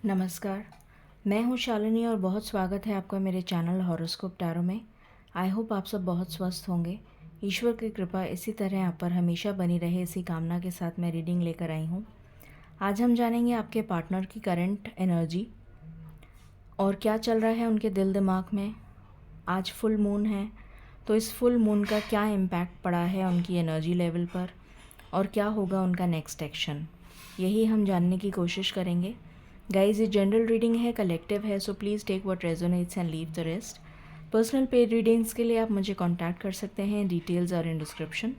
नमस्कार, मैं हूँ शालिनी और बहुत स्वागत है आपका मेरे चैनल हॉरोस्कोप टैरो में। आई होप आप सब बहुत स्वस्थ होंगे। ईश्वर की कृपा इसी तरह आप पर हमेशा बनी रहे, इसी कामना के साथ मैं रीडिंग लेकर आई हूँ। आज हम जानेंगे आपके पार्टनर की करंट एनर्जी और क्या चल रहा है उनके दिल दिमाग में। आज फुल मून है, तो इस फुल मून का क्या इम्पैक्ट पड़ा है उनकी एनर्जी लेवल पर और क्या होगा उनका नेक्स्ट एक्शन, यही हम जानने की कोशिश करेंगे। गाइज, ये जनरल रीडिंग है, कलेक्टिव है, so please take what resonates and leave the rest. Personal paid readings के लिए आप मुझे कांटेक्ट कर सकते हैं, details are in description.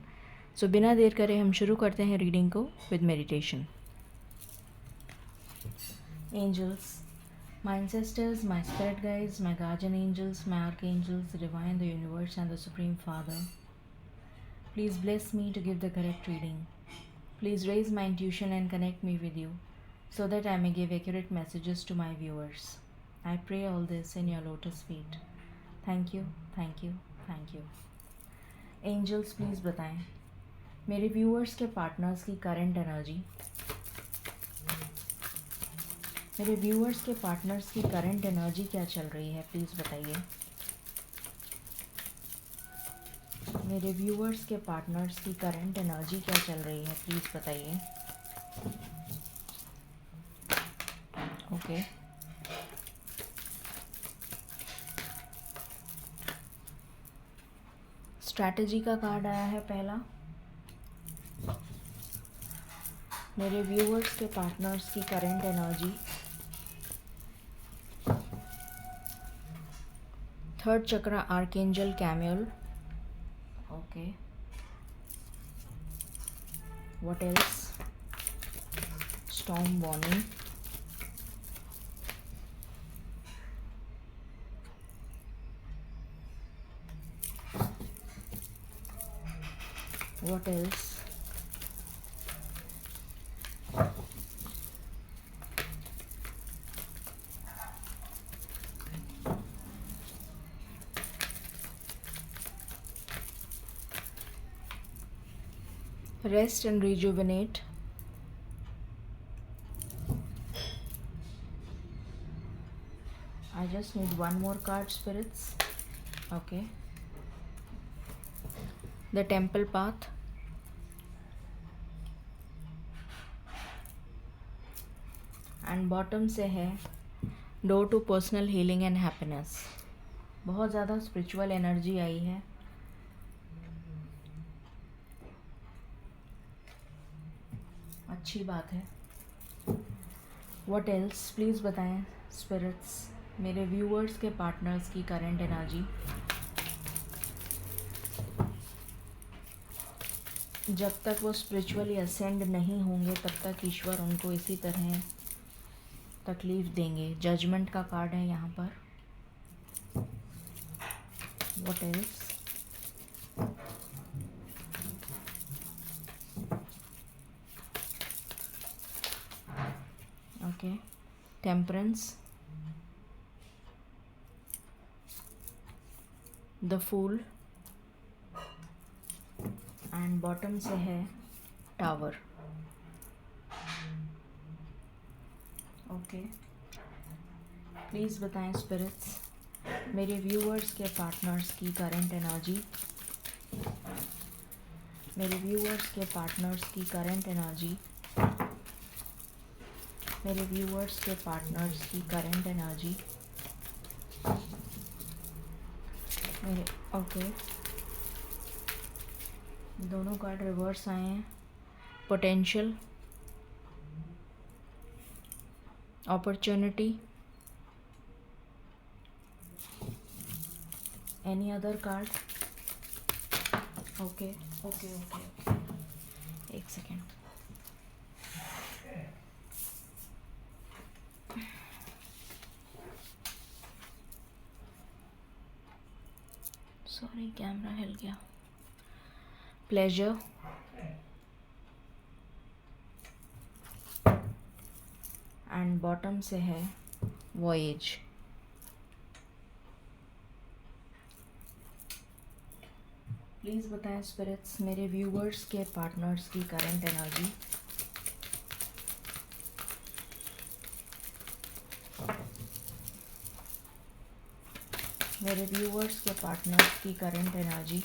So बिना देर करे हम शुरू करते हैं रीडिंग को with meditation. Angels, my ancestors, my spirit guides, my guardian angels, my archangels, the divine, the universe, and the Supreme Father, please bless me to give the correct reading. Please raise my intuition and connect me with you, so that I may give accurate messages to my viewers. I pray all this in your lotus feet. Thank you, thank you, thank you. Angels, please बताएं मेरे viewers के partners की current energy, मेरे viewers के partners की current energy क्या चल रही है, प्लीज़ बताइए। मेरे व्यूअर्स के पार्टनर्स की करंट एनर्जी क्या चल रही है, प्लीज़ बताइए। ओके, स्ट्रैटेजी का कार्ड आया है पहला। मेरे व्यूअर्स के पार्टनर्स की current energy, third chakra archangel Camael. Okay, what else, storm warning, what else, rest and rejuvenate, I just need one more card, spirits. Okay, the temple path, and bottom से है door to personal healing and happiness. बहुत ज़्यादा spiritual energy आई है। अच्छी बात है। What else, please बताएं स्पिरिट्स मेरे व्यूअर्स के पार्टनर्स की करंट एनर्जी। जब तक वो स्पिरिचुअली असेंड नहीं होंगे तब तक ईश्वर उनको इसी तरह तकलीफ़ देंगे। जजमेंट का कार्ड है यहाँ पर। What else, okay, temperance, the fool, and bottom से है टावर। ओके, प्लीज़ बताएं स्पिरिट्स मेरे व्यूअर्स के पार्टनर्स की करंट एनर्जी, मेरे व्यूअर्स के पार्टनर्स की करंट एनर्जी, मेरे व्यूअर्स के पार्टनर्स की करंट एनर्जी। मेरे ओके, दोनों कार्ड रिवर्स आए हैं। Potential, opportunity, any other card. Okay okay okay, एक सेकेंड। सॉरी, कैमरा हिल गया। प्लेजर, एंड बॉटम से है वॉयेज। प्लीज़ बताएं स्पिरिट्स मेरे व्यूअर्स के पार्टनर्स की करंट एनर्जी, मेरे व्यूअर्स के पार्टनर्स की करंट एनर्जी,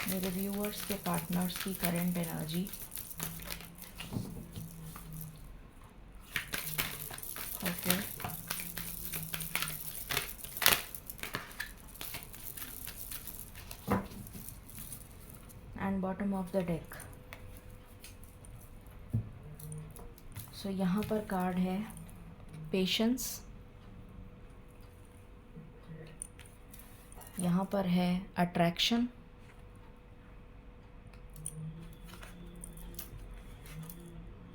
मेरे व्यूअर्स के पार्टनर्स की current energy. Okay, and bottom of the deck. So यहाँ पर कार्ड है पेशेंस, यहाँ पर है अट्रैक्शन,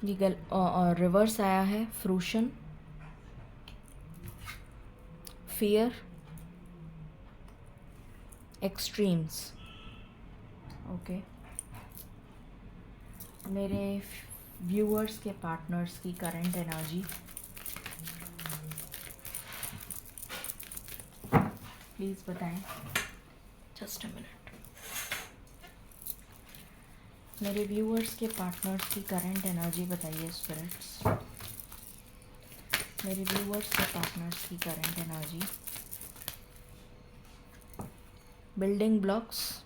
ये रिवर्स आया है फ्रूशन, फियर, एक्सट्रीम्स। ओके, मेरे व्यूअर्स के पार्टनर्स की करंट एनर्जी, प्लीज़ बताएं। Just a minute. मेरे व्यूअर्स के पार्टनर्स की करंट एनर्जी बताइए स्पिरिट्स। मेरे व्यूअर्स के पार्टनर्स की current energy. Building blocks,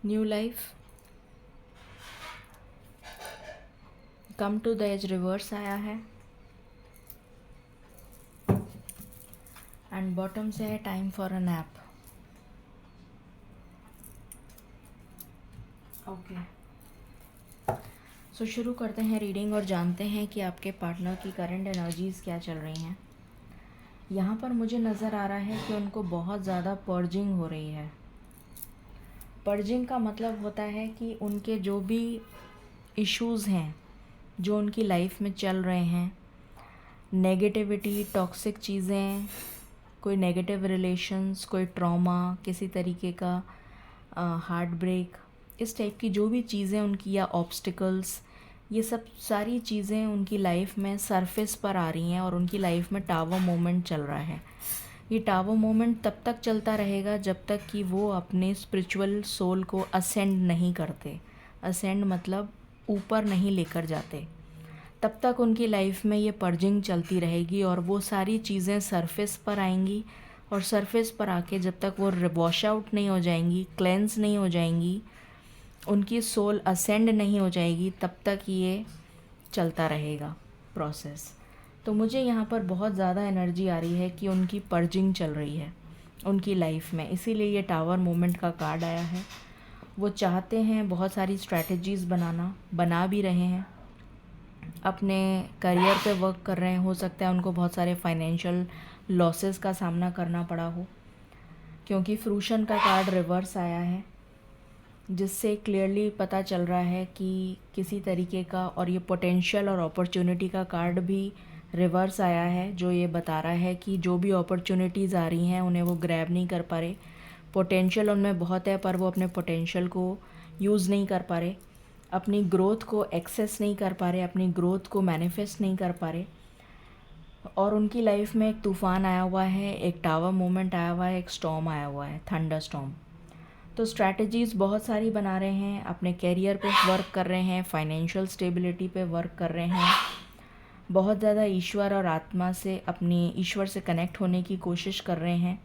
new life, come to the edge reverse आया है, एंड बॉटम से है time for a nap. Okay, so शुरू करते हैं रीडिंग और जानते हैं कि आपके पार्टनर की करंट एनर्जीज़ क्या चल रही हैं। यहाँ पर मुझे नज़र आ रहा है कि उनको बहुत ज़्यादा पर्जिंग हो रही है। पर्जिंग का मतलब होता है कि उनके जो भी इश्यूज़ हैं, जो उनकी लाइफ में चल रहे हैं, नेगेटिविटी, टॉक्सिक चीज़ें, कोई नेगेटिव रिलेशंस, कोई ट्रॉमा, किसी तरीके का हार्ट ब्रेक, इस टाइप की जो भी चीज़ें उनकी, या ऑब्स्टिकल्स, ये सब सारी चीज़ें उनकी लाइफ में सरफेस पर आ रही हैं और उनकी लाइफ में टावर मोमेंट चल रहा है। ये टावर मोमेंट तब तक चलता रहेगा जब तक कि वो अपने स्पिरिचुअल सोल को असेंड नहीं करते। असेंड मतलब ऊपर नहीं लेकर जाते। तब तक उनकी लाइफ में ये पर्जिंग चलती रहेगी और वो सारी चीज़ें सरफेस पर आएंगी, और सरफेस पर आके जब तक वो वॉश आउट नहीं हो जाएंगी, क्लेंस नहीं हो जाएंगी, उनकी सोल असेंड नहीं हो जाएगी, तब तक ये चलता रहेगा प्रोसेस। तो मुझे यहाँ पर बहुत ज़्यादा एनर्जी आ रही है कि उनकी पर्जिंग चल रही है उनकी लाइफ में, इसीलिए ये टावर मोमेंट का कार्ड आया है। वो चाहते हैं बहुत सारी स्ट्रैटेजीज़ बना भी रहे हैं, अपने करियर पे वर्क कर रहे हैं। हो सकता है उनको बहुत सारे फाइनेंशियल लॉसेस का सामना करना पड़ा हो, क्योंकि फ्रूशन का कार्ड रिवर्स आया है, जिससे क्लियरली पता चल रहा है कि किसी तरीके का, और ये पोटेंशियल और अपॉर्चुनिटी का कार्ड भी रिवर्स आया है, जो ये बता रहा है कि जो भी अपॉर्चुनिटीज़ आ रही हैं उन्हें वो ग्रैब नहीं कर पा रहे। पोटेंशियल उनमें बहुत है पर वो अपने पोटेंशियल को यूज़ नहीं कर पा रहे, अपनी ग्रोथ को एक्सेस नहीं कर पा रहे, अपनी ग्रोथ को मैनिफेस्ट नहीं कर पा रहे। और उनकी लाइफ में एक तूफ़ान आया हुआ है, एक टावर मोमेंट आया हुआ है, एक स्टॉर्म आया हुआ है, थंडर स्टॉर्म। तो स्ट्रैटेजीज़ बहुत सारी बना रहे हैं, अपने कैरियर पे वर्क कर रहे हैं, फाइनेंशियल स्टेबिलिटी पे वर्क कर रहे हैं, बहुत ज़्यादा ईश्वर और आत्मा से, अपनी ईश्वर से कनेक्ट होने की कोशिश कर रहे हैं।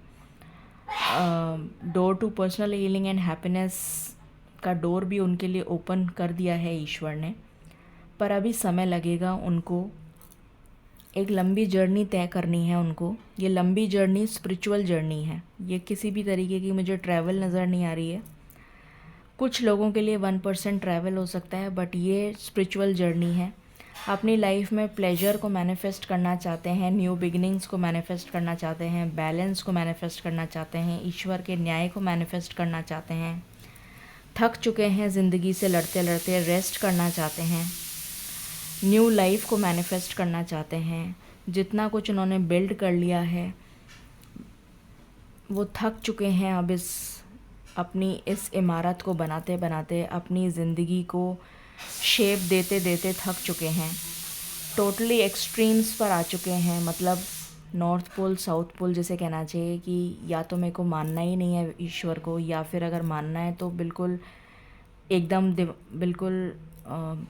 Door to personal healing and happiness का डोर भी उनके लिए ओपन कर दिया है ईश्वर ने, पर अभी समय लगेगा उनको। एक लंबी जर्नी तय करनी है उनको। ये लंबी जर्नी स्पिरिचुअल जर्नी है, ये किसी भी तरीके की मुझे ट्रैवल नज़र नहीं आ रही है। कुछ लोगों के लिए 1% ट्रैवल हो सकता है, बट ये स्पिरिचुअल जर्नी है। अपनी लाइफ में प्लेजर को मैनिफेस्ट करना चाहते हैं, न्यू बिगिनिंग्स को मैनिफेस्ट करना चाहते हैं, बैलेंस को मैनिफेस्ट करना चाहते हैं, ईश्वर के न्याय को मैनिफेस्ट करना चाहते हैं। थक चुके हैं ज़िंदगी से लड़ते लड़ते, रेस्ट करना चाहते हैं, न्यू लाइफ को मैनिफेस्ट करना चाहते हैं। जितना कुछ उन्होंने बिल्ड कर लिया है वो थक चुके हैं। अब अपनी इस इमारत को बनाते बनाते, अपनी ज़िंदगी को शेप देते देते थक चुके हैं। टोटली एक्सट्रीम्स पर आ चुके हैं, मतलब नॉर्थ पोल साउथ पोल जैसे कहना चाहिए कि या तो मेरे को मानना ही नहीं है ईश्वर को, या फिर अगर मानना है तो बिल्कुल एकदम बिल्कुल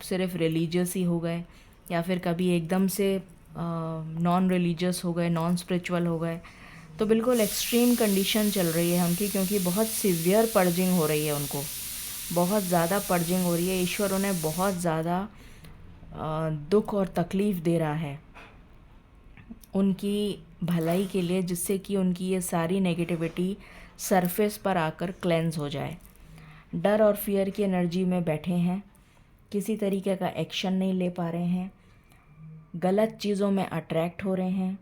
सिर्फ रिलीजियस ही हो गए। या फिर कभी एकदम से नॉन रिलीजियस हो गए, नॉन स्पिरिचुअल हो गए। तो बिल्कुल एक्सट्रीम कंडीशन चल रही है उनकी, क्योंकि बहुत सीवियर पर्जिंग हो रही है उनको, बहुत ज़्यादा पर्जिंग हो रही है। ईश्वर उन्हें बहुत ज़्यादा दुख और तकलीफ़ दे रहा है उनकी भलाई के लिए, जिससे कि उनकी ये सारी नेगेटिविटी सरफेस पर आकर क्लेंस हो जाए। डर और फियर की एनर्जी में बैठे हैं, किसी तरीके का एक्शन नहीं ले पा रहे हैं, गलत चीज़ों में अट्रैक्ट हो रहे हैं,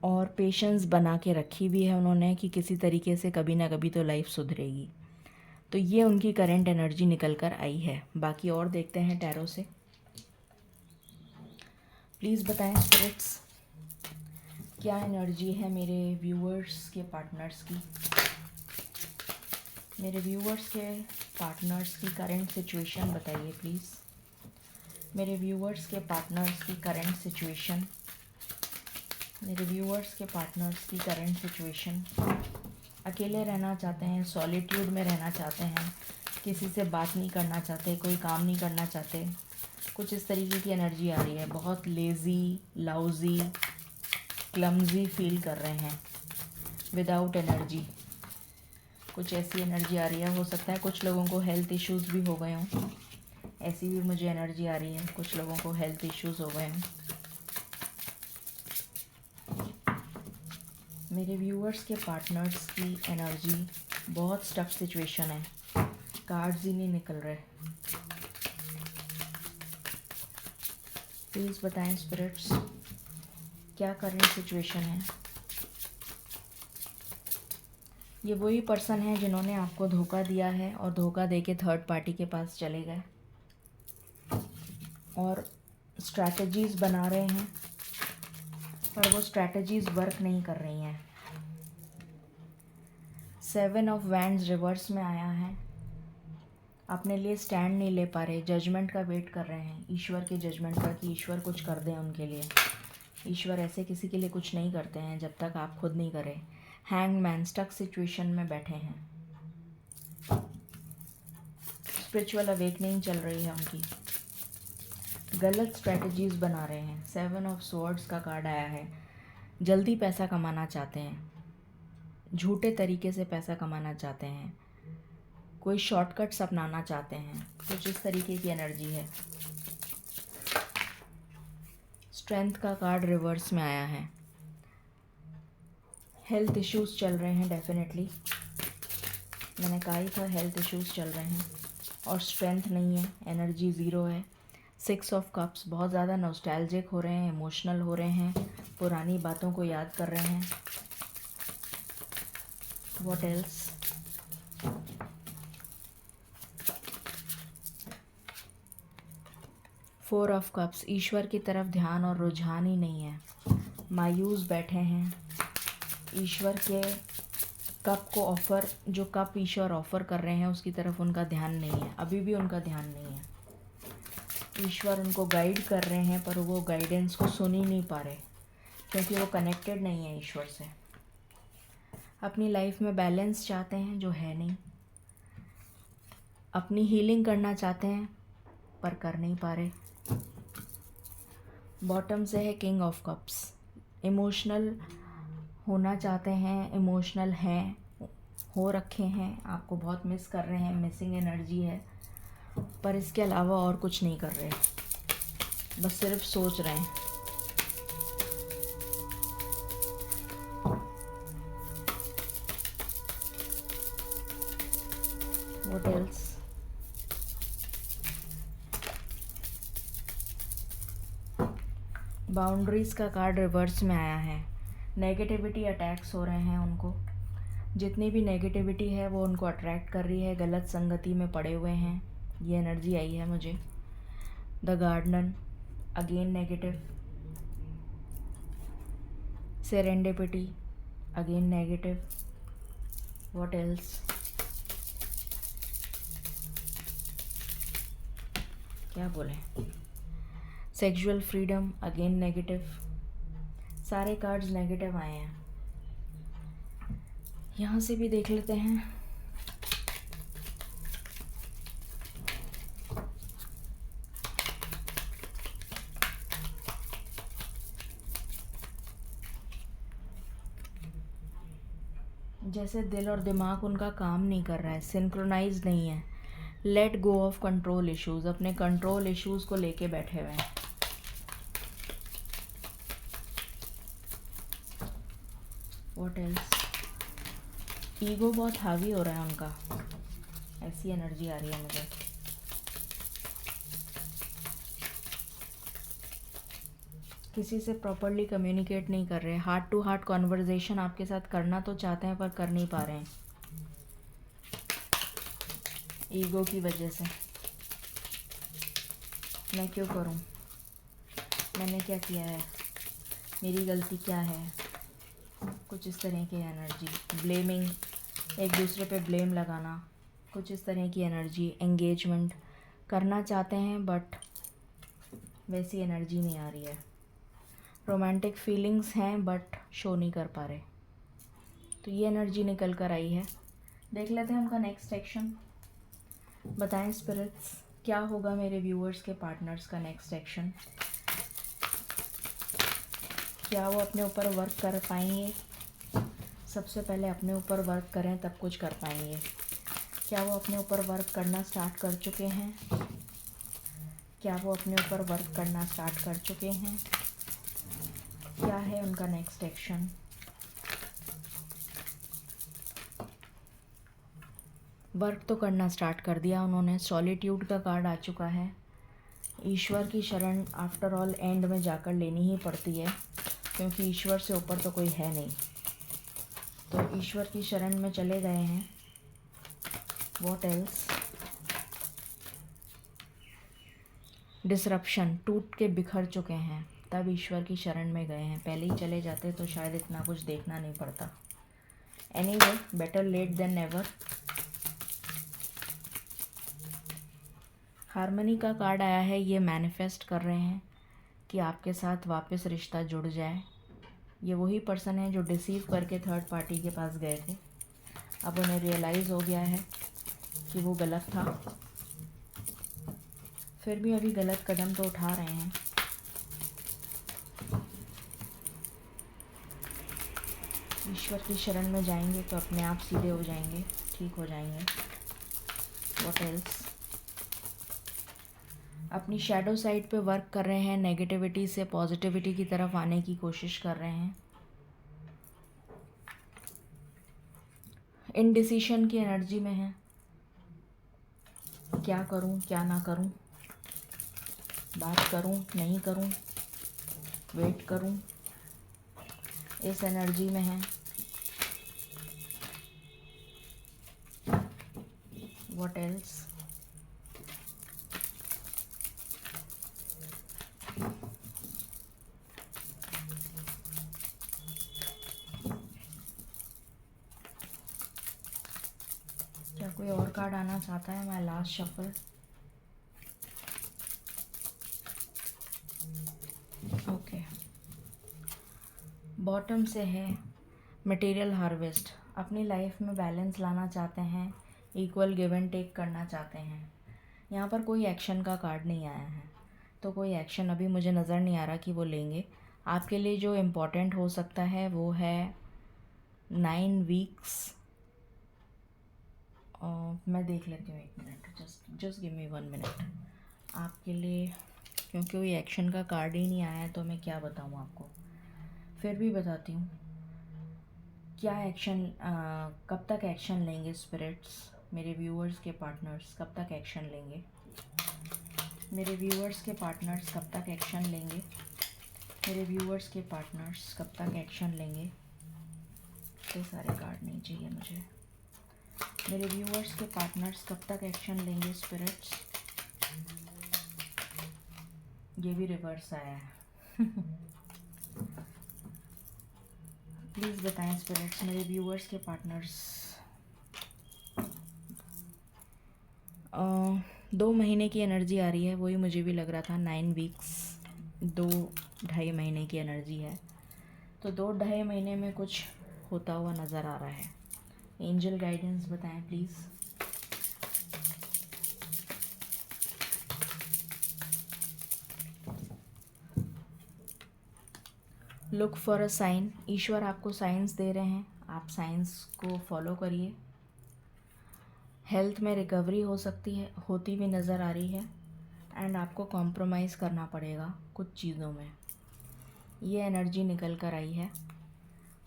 और पेशेंस बना के रखी भी है उन्होंने कि किसी तरीके से कभी ना कभी तो लाइफ सुधरेगी। तो ये उनकी करंट एनर्जी निकल कर आई है। बाकी और देखते हैं टैरो से। प्लीज़ बताएं स्पिरिट्स, क्या एनर्जी है मेरे व्यूअर्स के पार्टनर्स की। मेरे व्यूअर्स के पार्टनर्स की करंट सिचुएशन बताइए प्लीज़। मेरे व्यूअर्स के पार्टनर्स की करंट सिचुएशन, मेरे व्यूअर्स के पार्टनर्स की करंट सिचुएशन। अकेले रहना चाहते हैं, सॉलिट्यूड में रहना चाहते हैं, किसी से बात नहीं करना चाहते, कोई काम नहीं करना चाहते, कुछ इस तरीके की एनर्जी आ रही है। बहुत लेज़ी, लाउजी, क्लमजी फील कर रहे हैं, विदाउट एनर्जी, कुछ ऐसी एनर्जी आ रही है। हो सकता है कुछ लोगों को हेल्थ इश्यूज़ भी हो गए हों, ऐसी भी मुझे एनर्जी आ रही है। कुछ लोगों को हेल्थ इश्यूज़ हो गए हों। मेरे व्यूअर्स के पार्टनर्स की एनर्जी बहुत स्टक सिचुएशन है, कार्ड्स ही नहीं निकल रहे। प्लीज़ बताएं स्पिरिट्स, क्या करंट सिचुएशन है। ये वही पर्सन है जिन्होंने आपको धोखा दिया है और धोखा देके थर्ड पार्टी के पास चले गए और स्ट्रैटेजीज़ बना रहे हैं, पर वो स्ट्रैटेजीज़ वर्क नहीं कर रही हैं। 7 ऑफ वैंड्स रिवर्स में आया है। अपने लिए स्टैंड नहीं ले पा रहे, जजमेंट का वेट कर रहे हैं, ईश्वर के जजमेंट का, कि ईश्वर कुछ कर दें उनके लिए। ईश्वर ऐसे किसी के लिए कुछ नहीं करते हैं जब तक आप खुद नहीं करें। हैंगमैन स्टक सिचुएशन में बैठे हैं। स्पिरिचुअल अवेकनिंग चल रही है उनकी, गलत स्ट्रैटेजीज़ बना रहे हैं। 7 ऑफ स्वॉर्ड्स का कार्ड आया है। जल्दी पैसा कमाना चाहते हैं, झूठे तरीके से पैसा कमाना चाहते हैं, कोई शॉर्टकट्स अपनाना चाहते हैं, कुछ इस तरीके की एनर्जी है। स्ट्रेंथ का कार्ड रिवर्स में आया है। हेल्थ इश्यूज़ चल रहे हैं डेफिनेटली, मैंने कहा ही था हेल्थ इश्यूज़ चल रहे हैं, और स्ट्रेंथ नहीं है, एनर्जी ज़ीरो है। 6 ऑफ कप्स, बहुत ज़्यादा नॉस्टैल्जिक हो रहे हैं, इमोशनल हो रहे हैं, पुरानी बातों को याद कर रहे हैं। What else. Four of cups, ईश्वर की तरफ ध्यान और रुझान ही नहीं है, मायूस बैठे हैं। ईश्वर के कप को ऑफ़र, जो कप ईश्वर ऑफ़र कर रहे हैं उसकी तरफ उनका ध्यान नहीं है, अभी भी उनका ध्यान नहीं है। ईश्वर उनको गाइड कर रहे हैं पर वो गाइडेंस को सुन ही नहीं पा रहे, क्योंकि वो कनेक्टेड नहीं है ईश्वर से। अपनी लाइफ में बैलेंस चाहते हैं जो है नहीं, अपनी हीलिंग करना चाहते हैं पर कर नहीं पा रहे। बॉटम से है किंग ऑफ कप्स, इमोशनल होना चाहते हैं, इमोशनल हैं, हो रखे हैं, आपको बहुत मिस कर रहे हैं, मिसिंग एनर्जी है, पर इसके अलावा और कुछ नहीं कर रहे, बस सिर्फ सोच रहे हैं। What else. बाउंड्रीज का कार्ड रिवर्स में आया है। नेगेटिविटी अटैक्स हो रहे हैं उनको, जितनी भी नेगेटिविटी है वो उनको अट्रैक्ट कर रही है, गलत संगति में पड़े हुए हैं, ये एनर्जी आई है मुझे। The gardener again negative, serendipity again negative. What else. क्या बोले। सेक्सुअल फ्रीडम अगेन नेगेटिव, सारे कार्ड्स नेगेटिव आए हैं। यहाँ से भी देख लेते हैं। जैसे दिल और दिमाग उनका काम नहीं कर रहा है, सिंक्रोनाइज नहीं है। Let go of control issues, अपने कंट्रोल इश्यूज को लेके बैठे हुए हैं। What else? ईगो बहुत हावी हो रहा है उनका, ऐसी एनर्जी आ रही है मुझे। किसी से प्रॉपरली कम्युनिकेट नहीं कर रहे, हार्ट टू हार्ट कॉन्वर्जेशन आपके साथ करना तो चाहते हैं पर कर नहीं पा रहे हैं ईगो की वजह से। मैं क्यों करूं, मैंने क्या किया है, मेरी गलती क्या है, कुछ इस तरह की एनर्जी। ब्लेमिंग, एक दूसरे पे ब्लेम लगाना, कुछ इस तरह की एनर्जी। एंगेजमेंट करना चाहते हैं बट वैसी एनर्जी नहीं आ रही है। रोमांटिक फीलिंग्स हैं बट शो नहीं कर पा रहे, तो ये एनर्जी निकल कर आई है। देख लेते हैं उनका नेक्स्ट एक्शन। बताएं स्पिरिट्स, क्या होगा मेरे व्यूअर्स के पार्टनर्स का नेक्स्ट एक्शन। क्या वो अपने ऊपर वर्क कर पाएंगे? सबसे पहले अपने ऊपर वर्क करें तब कुछ कर पाएंगे। क्या वो अपने ऊपर वर्क करना स्टार्ट कर चुके हैं? क्या वो अपने ऊपर वर्क करना स्टार्ट कर चुके हैं? क्या है उनका नेक्स्ट एक्शन? वर्क तो करना स्टार्ट कर दिया उन्होंने। सॉलिट्यूड का कार्ड आ चुका है। ईश्वर की शरण आफ्टर ऑल एंड में जाकर लेनी ही पड़ती है, क्योंकि ईश्वर से ऊपर तो कोई है नहीं। तो ईश्वर की शरण में चले गए हैं। What else? डिसरप्शन, टूट के बिखर चुके हैं, तब ईश्वर की शरण में गए हैं। पहले ही चले जाते तो शायद इतना कुछ देखना नहीं पड़ता। Anyway, better late than never. Harmony का कार्ड आया है। ये मैनिफेस्ट कर रहे हैं कि आपके साथ वापस रिश्ता जुड़ जाए। ये वही पर्सन है जो डिसीव करके थर्ड पार्टी के पास गए थे। अब उन्हें रियलाइज़ हो गया है कि वो गलत था, फिर भी अभी गलत कदम तो उठा रहे हैं। ईश्वर की शरण में जाएंगे तो अपने आप सीधे हो जाएंगे, ठीक हो जाएंगे। What else? अपनी शैडो साइड पे वर्क कर रहे हैं, नेगेटिविटी से पॉजिटिविटी की तरफ आने की कोशिश कर रहे हैं। इनडिसीशन की एनर्जी में है। क्या करूं, क्या ना करूं, बात करूं, नहीं करूं, वेट करूं, इस एनर्जी में है। What else? क्या कोई और कार्ड आना चाहता है? My last shuffle. Okay, bottom से है मटेरियल हार्वेस्ट। अपनी लाइफ में बैलेंस लाना चाहते हैं, इक्वल गिव एंड टेक करना चाहते हैं। यहाँ पर कोई एक्शन का कार्ड नहीं आया है, तो कोई एक्शन अभी मुझे नज़र नहीं आ रहा कि वो लेंगे। आपके लिए जो इम्पोर्टेंट हो सकता है वो है 9 वीक्स। मैं देख लेती हूँ, 1 minute, just give me 1 minute आपके लिए, क्योंकि कोई एक्शन का कार्ड ही नहीं आया है तो मैं क्या बताऊँ आपको। फिर भी बताती हूँ क्या एक्शन, कब तक एक्शन लेंगे स्पिरिट्स। मेरे व्यूअर्स के पार्टनर्स कब तक एक्शन लेंगे? मेरे व्यूअर्स के पार्टनर्स कब तक एक्शन लेंगे? मेरे व्यूअर्स के पार्टनर्स कब तक एक्शन लेंगे? इतने सारे कार्ड नहीं चाहिए मुझे। मेरे व्यूअर्स के पार्टनर्स कब तक एक्शन लेंगे स्पिरिट्स? ये भी रिवर्स आया है। प्लीज़ बताएं स्पिरिट्स, मेरे व्यूअर्स के पार्टनर्स 2 महीने की एनर्जी आ रही है, वही मुझे भी लग रहा था। 9 वीक्स, 2-2.5 महीने की एनर्जी है, तो 2-2.5 महीने में कुछ होता हुआ नज़र आ रहा है। एंजल गाइडेंस बताएं please. Look for a sign, ईश्वर आपको साइंस दे रहे हैं। आप साइंस को फॉलो करिए। हेल्थ में रिकवरी हो सकती है, होती भी नज़र आ रही है, एंड आपको कॉम्प्रोमाइज़ करना पड़ेगा कुछ चीज़ों में। ये एनर्जी निकल कर आई है,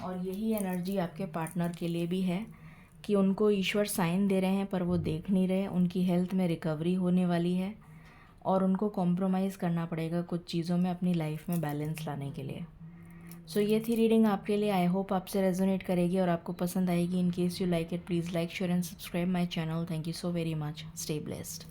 और यही एनर्जी आपके पार्टनर के लिए भी है कि उनको ईश्वर साइन दे रहे हैं पर वो देख नहीं रहे। उनकी हेल्थ में रिकवरी होने वाली है और उनको कॉम्प्रोमाइज़ करना पड़ेगा कुछ चीज़ों में अपनी लाइफ में बैलेंस लाने के लिए। सो ये थी रीडिंग आपके लिए। आई होप आपसे रेजोनेट करेगी और आपको पसंद आएगी। In case you like it, please like, share and subscribe my channel. Thank you so very much. Stay blessed.